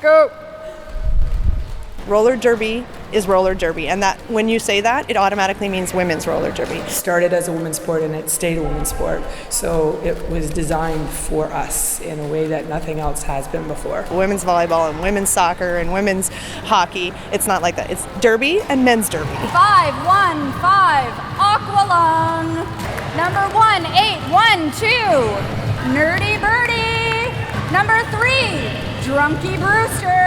Go! Roller derby is roller derby, and that when you say that, it automatically means women's roller derby. It started as a women's sport and it stayed a women's sport, so it was designed for us in a way that nothing else has been before. Women's volleyball and women's soccer and women's hockey, it's not like that. It's derby and men's derby. 5-1-5, Aqualung. Number 1-8-1-2, Nerdy Birdie. Number 3, Drunky Brewster.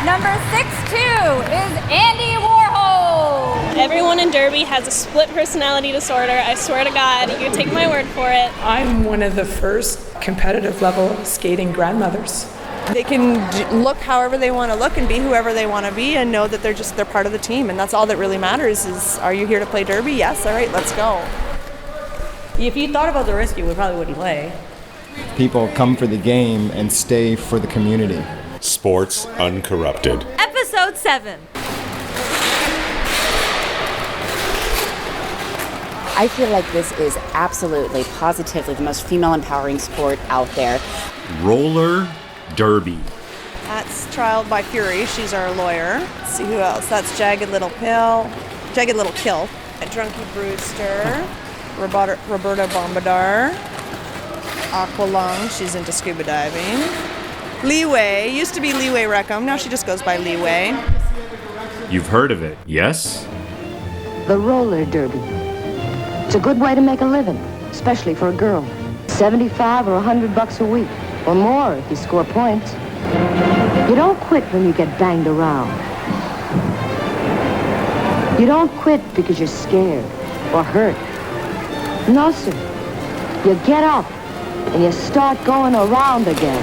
Number 6-2 is Andy Warhol. Everyone in Derby has a split personality disorder. I swear to God, you can take my word for it. I'm one of the first competitive level skating grandmothers. They can look however they want to look and be whoever they want to be and know that they're part of the team, and that's all that really matters is, are you here to play derby? Yes, all right, let's go. If you thought about the risk, you probably wouldn't play. People come for the game and stay for the community. Sports Uncorrupted. Episode 7. I feel like this is absolutely, positively the most female empowering sport out there. Roller derby. That's Trialed by Fury. She's our lawyer. Let's see who else. That's Jagged Little Kill. Drunky Brewster. Roberta Bombadar. Aqualung. She's into scuba diving. Leeway. Used to be Leeway Reckham. Now she just goes by Leeway. You've heard of it, yes? The roller derby. It's a good way to make a living, especially for a girl. $75 or $100 a week, or more if you score points. You don't quit when you get banged around. You don't quit because you're scared or hurt. No, sir. You get up and you start going around again.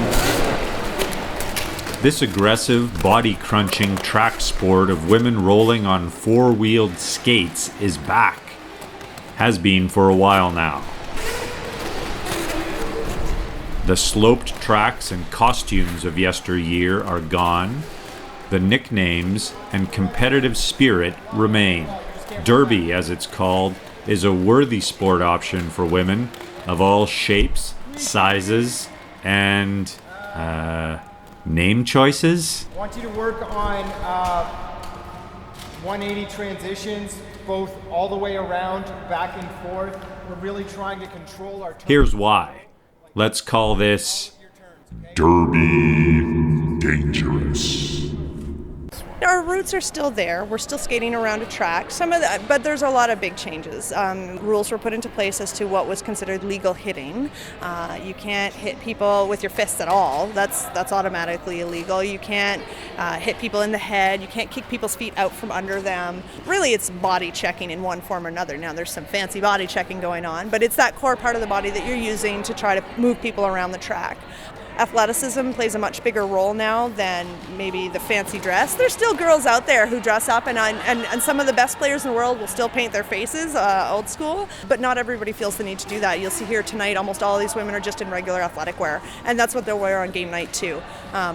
This aggressive, body-crunching track sport of women rolling on four-wheeled skates is back. Has been for a while now. The sloped tracks and costumes of yesteryear are gone. The nicknames and competitive spirit remain. Derby, as it's called, is a worthy sport option for women of all shapes, sizes, and name choices. I want you to work on 180 transitions, both all the way around, back and forth. We're really trying to control our turn. Here's why. Let's call this Derby Dangerous. Our roots are still there. We're still skating around a track. But there's a lot of big changes. Rules were put into place as to what was considered legal hitting. You can't hit people with your fists at all. That's automatically illegal. You can't hit people in the head. You can't kick people's feet out from under them. Really, it's body checking in one form or another. Now, there's some fancy body checking going on, but it's that core part of the body that you're using to try to move people around the track. Athleticism plays a much bigger role now than maybe the fancy dress. There's still girls out there who dress up, and some of the best players in the world will still paint their faces, old school, but not everybody feels the need to do that. You'll see here tonight almost all these women are just in regular athletic wear, and that's what they'll wear on game night too,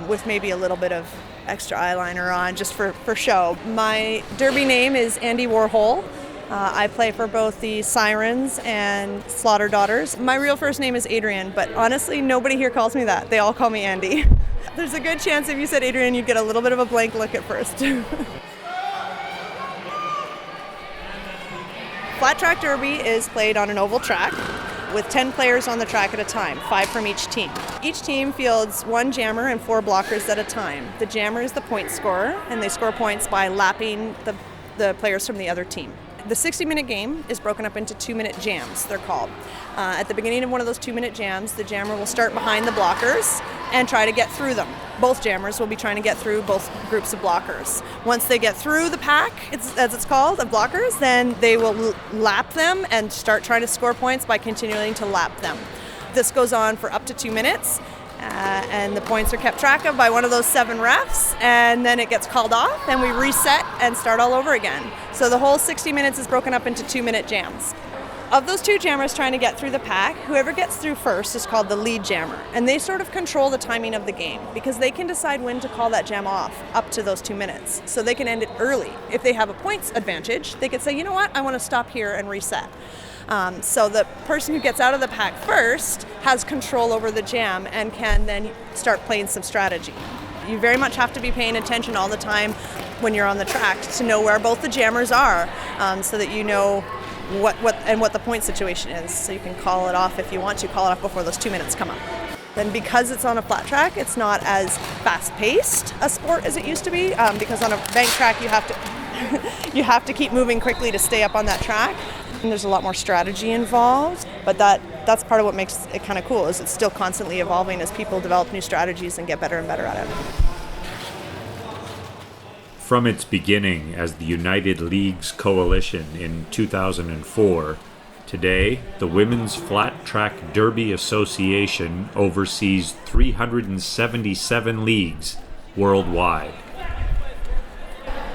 with maybe a little bit of extra eyeliner on just for show. My derby name is Andy Warhol. I play for both the Sirens and Slaughter Daughters. My real first name is Adrian, but honestly, nobody here calls me that. They all call me Andy. There's a good chance if you said Adrian, you'd get a little bit of a blank look at first. Flat track derby is played on an oval track with 10 players on the track at a time, 5 from each team. Each team fields 1 jammer and 4 blockers at a time. The jammer is the point scorer, and they score points by lapping the players from the other team. The 60-minute game is broken up into 2-minute jams, they're called. At the beginning of one of those 2-minute jams, the jammer will start behind the blockers and try to get through them. Both jammers will be trying to get through both groups of blockers. Once they get through the pack, as it's called, of blockers, then they will lap them and start trying to score points by continuing to lap them. This goes on for up to 2 minutes. And the points are kept track of by one of those 7 refs, and then it gets called off, and we reset and start all over again. So the whole 60 minutes is broken up into 2-minute jams. Of those 2 jammers trying to get through the pack, whoever gets through first is called the lead jammer, and they sort of control the timing of the game because they can decide when to call that jam off up to those 2 minutes. So they can end it early. If they have a points advantage, they could say, you know what, I want to stop here and reset. So the person who gets out of the pack first has control over the jam and can then start playing some strategy. you very much have to be paying attention all the time when you're on the track to know where both the jammers are, so that you know what the point situation is. So you can call it off if you want to, call it off before those 2 minutes come up. Then because it's on a flat track, it's not as fast-paced a sport as it used to be, because on a bank track you have to you have to keep moving quickly to stay up on that track. And there's a lot more strategy involved, but that's part of what makes it kind of cool, is it's still constantly evolving as people develop new strategies and get better and better at it. From its beginning as the United Leagues Coalition in 2004, today the Women's Flat Track Derby Association oversees 377 leagues worldwide.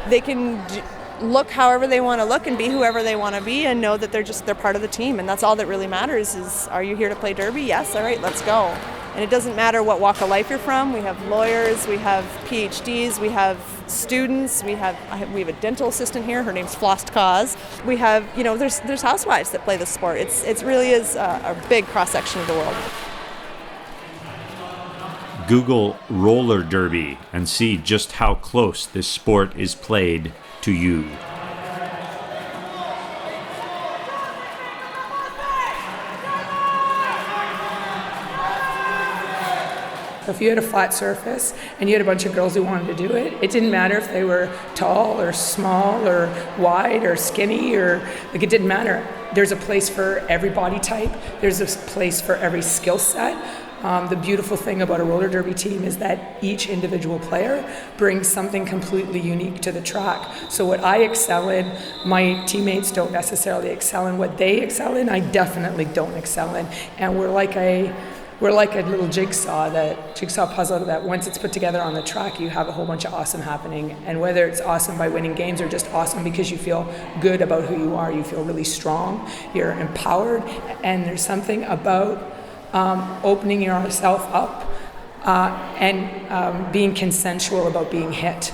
They can look however they want to look and be whoever they want to be, and know that they're part of the team, and that's all that really matters. Is, are you here to play derby? Yes, all right, let's go. And it doesn't matter what walk of life you're from. We have lawyers, we have PhDs, we have students, we have a dental assistant here. Her name's Flossed Cause. We have, there's housewives that play the sport. It really is a big cross section of the world. Google roller derby and see just how close this sport is played to you. If you had a flat surface and you had a bunch of girls who wanted to do it, it didn't matter if they were tall or small or wide or skinny, or it didn't matter. There's a place for every body type. There's a place for every skill set. The beautiful thing about a roller derby team is that each individual player brings something completely unique to the track. So what I excel in, my teammates don't necessarily excel in. What they excel in, I definitely don't excel in. And we're like a little jigsaw puzzle that once it's put together on the track, you have a whole bunch of awesome happening. And whether it's awesome by winning games or just awesome because you feel good about who you are, you feel really strong, you're empowered, and there's something about opening yourself up and being consensual about being hit.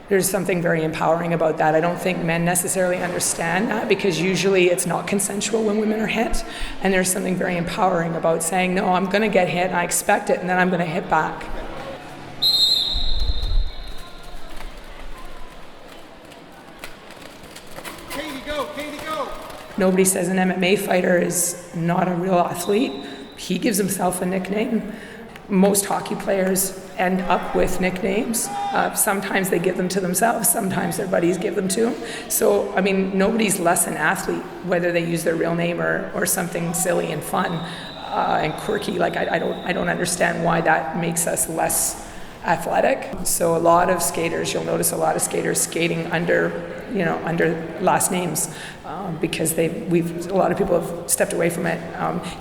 There's something very empowering about that. I don't think men necessarily understand that, because usually it's not consensual when women are hit. And there's something very empowering about saying, no, I'm going to get hit and I expect it, and then I'm going to hit back. Katie, go! Katie, go! Nobody says an MMA fighter is not a real athlete. He gives himself a nickname. Most hockey players end up with nicknames. Sometimes they give them to themselves, sometimes their buddies give them to them. So, nobody's less an athlete, whether they use their real name or something silly and fun and quirky. I don't understand why that makes us less athletic. So a lot of skaters, you'll notice a lot of skaters skating under last names, because a lot of people have stepped away from it.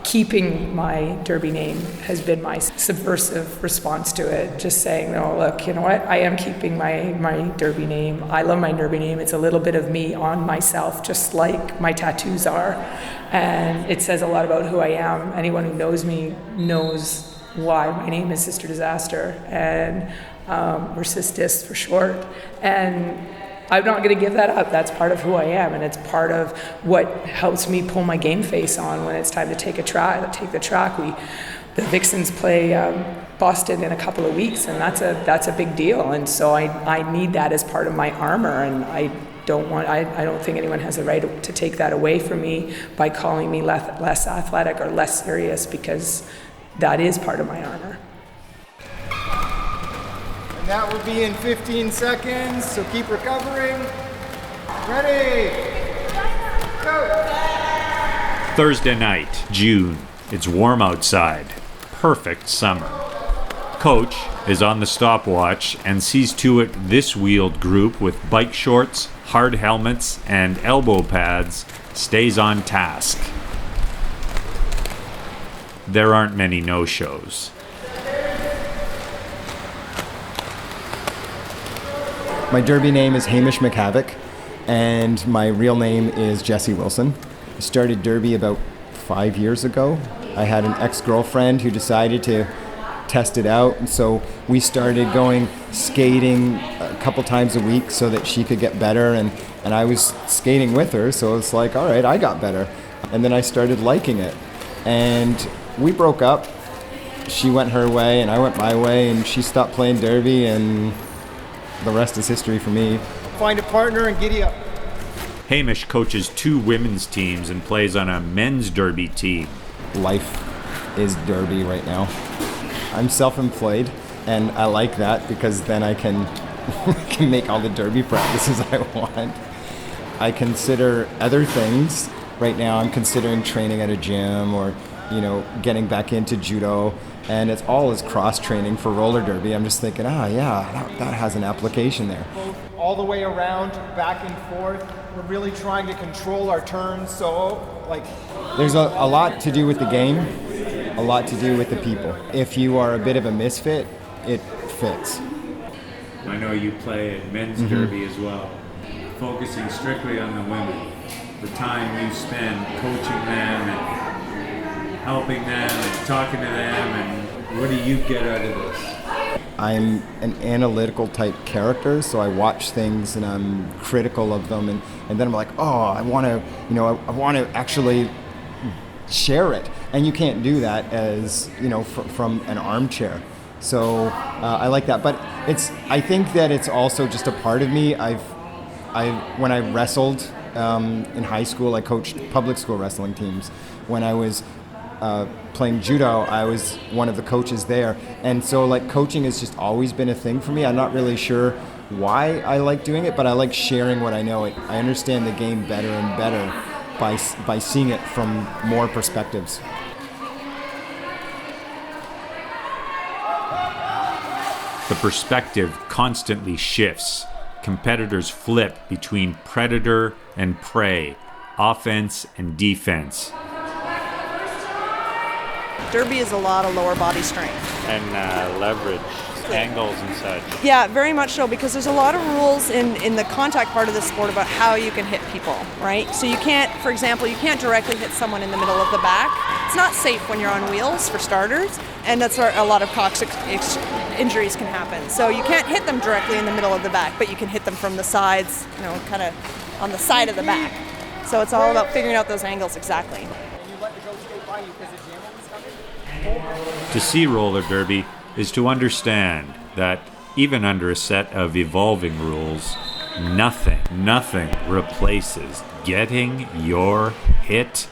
Keeping my derby name has been my subversive response to it. Just saying, no, look, you know what? I am keeping my derby name. I love my derby name. It's a little bit of me on myself, just like my tattoos are. And it says a lot about who I am. Anyone who knows me knows why my name is Sister Disaster, and or Sis Dis for short. And I'm not going to give that up. That's part of who I am, and it's part of what helps me pull my game face on when it's time to take the track. The Vixens play Boston in a couple of weeks, and that's a big deal. And so I need that as part of my armor, and I don't think anyone has a right to take that away from me by calling me less athletic or less serious, because that is part of my armor. And that will be in 15 seconds, so keep recovering. Ready? Go! Thursday night, June. It's warm outside. Perfect summer. Coach is on the stopwatch and sees to it this wheeled group with bike shorts, hard helmets, and elbow pads stays on task. There aren't many no-shows. My derby name is Hamish McHavock, and my real name is Jesse Wilson. I started derby about 5 years ago. I had an ex-girlfriend who decided to test it out, and so we started going skating a couple times a week so that she could get better, and I was skating with her, so it's like, all right, I got better. And then I started liking it. And we broke up. she went her way and I went my way, and she stopped playing derby, and the rest is history for me. Find a partner and giddy up. Hamish coaches 2 women's teams and plays on a men's derby team. Life is derby right now. I'm self-employed, and I like that because then I can make all the derby practices I want. I consider other things. Right now I'm considering training at a gym or, getting back into judo, and it's all as cross-training for roller derby. I'm just thinking, that has an application there. All the way around, back and forth. We're really trying to control our turns, so There's a lot to do with the game, a lot to do with the people. If you are a bit of a misfit, it fits. I know you play at men's derby as well, focusing strictly on the women. The time you spend coaching them and helping them and talking to them, and what do you get out of this? I'm an analytical type character, so I watch things and I'm critical of them, and then I'm like, I want to actually share it, and you can't do that as from an armchair. So I like that, but I think that it's also just a part of me. When I wrestled in high school, I coached public school wrestling teams. When I was playing judo, I was one of the coaches there, and so coaching has just always been a thing for me. I'm not really sure why I like doing it, but I like sharing what I know. I understand the game better and better by seeing it from more perspectives. The perspective constantly shifts. Competitors flip between predator and prey, offense and defense. Derby is a lot of lower body strength. And leverage, angles and such. Yeah, very much so, because there's a lot of rules in the contact part of the sport about how you can hit people, right? So you can't, for example, you can't directly hit someone in the middle of the back. It's not safe when you're on wheels, for starters, and that's where a lot of toxic injuries can happen. So you can't hit them directly in the middle of the back, but you can hit them from the sides, kind of on the side of the back. So it's all about figuring out those angles exactly. To see roller derby is to understand that even under a set of evolving rules, nothing replaces getting your hit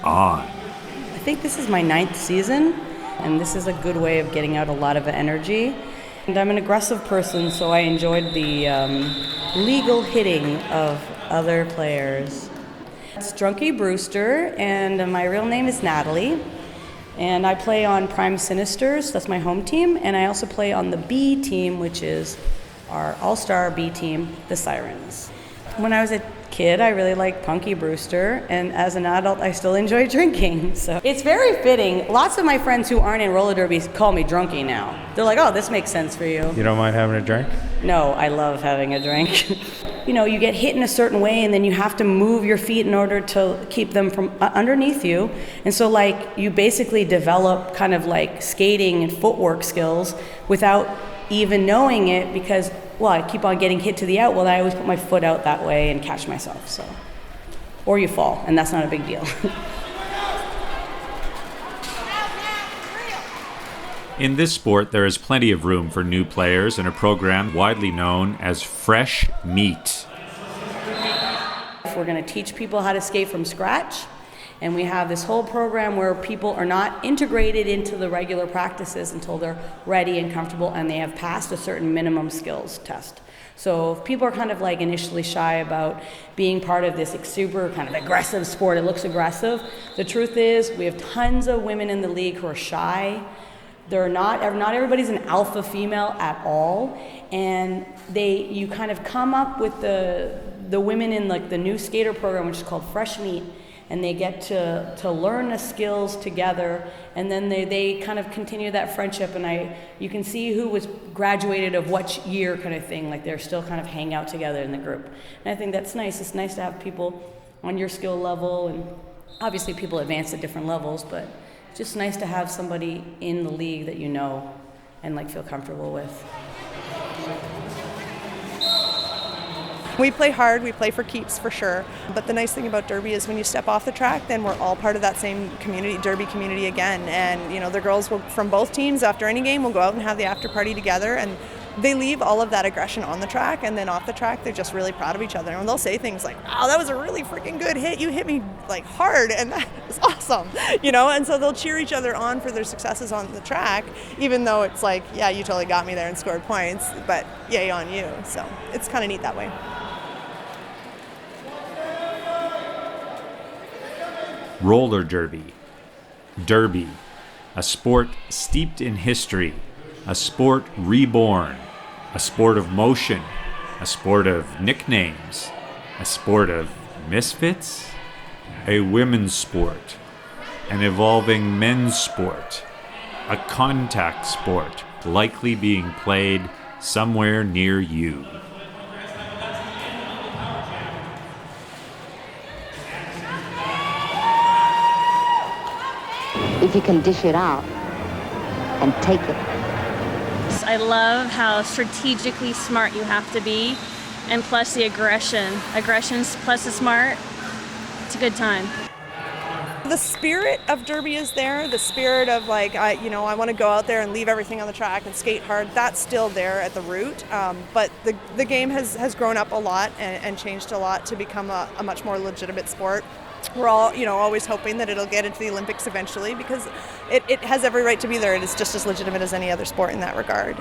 on. I think this is my 9th season, and this is a good way of getting out a lot of energy. And I'm an aggressive person, so I enjoyed the legal hitting of other players. It's Drunky Brewster, and my real name is Natalie. And I play on Prime Sinisters, that's my home team, and I also play on the B team, which is our all-star B team, the Sirens. When I was a kid, I really liked Punky Brewster, and as an adult, I still enjoy drinking. So it's very fitting. Lots of my friends who aren't in roller derby call me Drunky now. They're like, oh, this makes sense for you. You don't mind having a drink? No, I love having a drink. You get hit in a certain way, and then you have to move your feet in order to keep them from underneath you. And so, you basically develop kind of skating and footwork skills without even knowing it, because, I keep on getting hit to the out. Well, I always put my foot out that way and catch myself. So, or you fall, and that's not a big deal. In this sport, there is plenty of room for new players in a program widely known as Fresh Meat. We're going to teach people how to skate from scratch, and we have this whole program where people are not integrated into the regular practices until they're ready and comfortable and they have passed a certain minimum skills test. So if people are kind of initially shy about being part of this super kind of aggressive sport, it looks aggressive, the truth is we have tons of women in the league who are shy. They're not everybody's an alpha female at all, and you kind of come up with the women in the new skater program, which is called Fresh Meat, and they get to learn the skills together, and then they kind of continue that friendship, and you can see who was graduated of what year kind of thing, they're still kind of hang out together in the group. And I think that's nice. It's nice to have people on your skill level, and obviously people advance at different levels, but it's just nice to have somebody in the league that you know and feel comfortable with. We play hard, we play for keeps for sure. But the nice thing about Derby is when you step off the track, then we're all part of that same community, Derby community again. And the girls from both teams after any game will go out and have the after party together, and they leave all of that aggression on the track, and then off the track they're just really proud of each other. And they'll say things like, wow, that was a really freaking good hit. You hit me like hard, and that was awesome. And so they'll cheer each other on for their successes on the track, even though it's like, yeah, you totally got me there and scored points, but yay on you. So it's kind of neat that way. Roller derby. Derby, a sport steeped in history, a sport reborn, a sport of motion, a sport of nicknames, a sport of misfits, a women's sport, an evolving men's sport, a contact sport likely being played somewhere near you. If you can dish it out and take it. I love how strategically smart you have to be, and plus the aggression. Aggression plus the smart, it's a good time. The spirit of Derby is there. The spirit of I want to go out there and leave everything on the track and skate hard. That's still there at the root. But the game has grown up a lot and changed a lot to become a much more legitimate sport. We're all, always hoping that it'll get into the Olympics eventually, because it has every right to be there. It is just as legitimate as any other sport in that regard.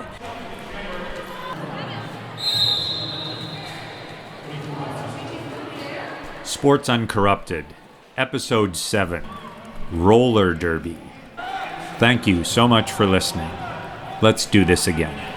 Sports Uncorrupted, Episode 7, Roller Derby. Thank you so much for listening. Let's do this again.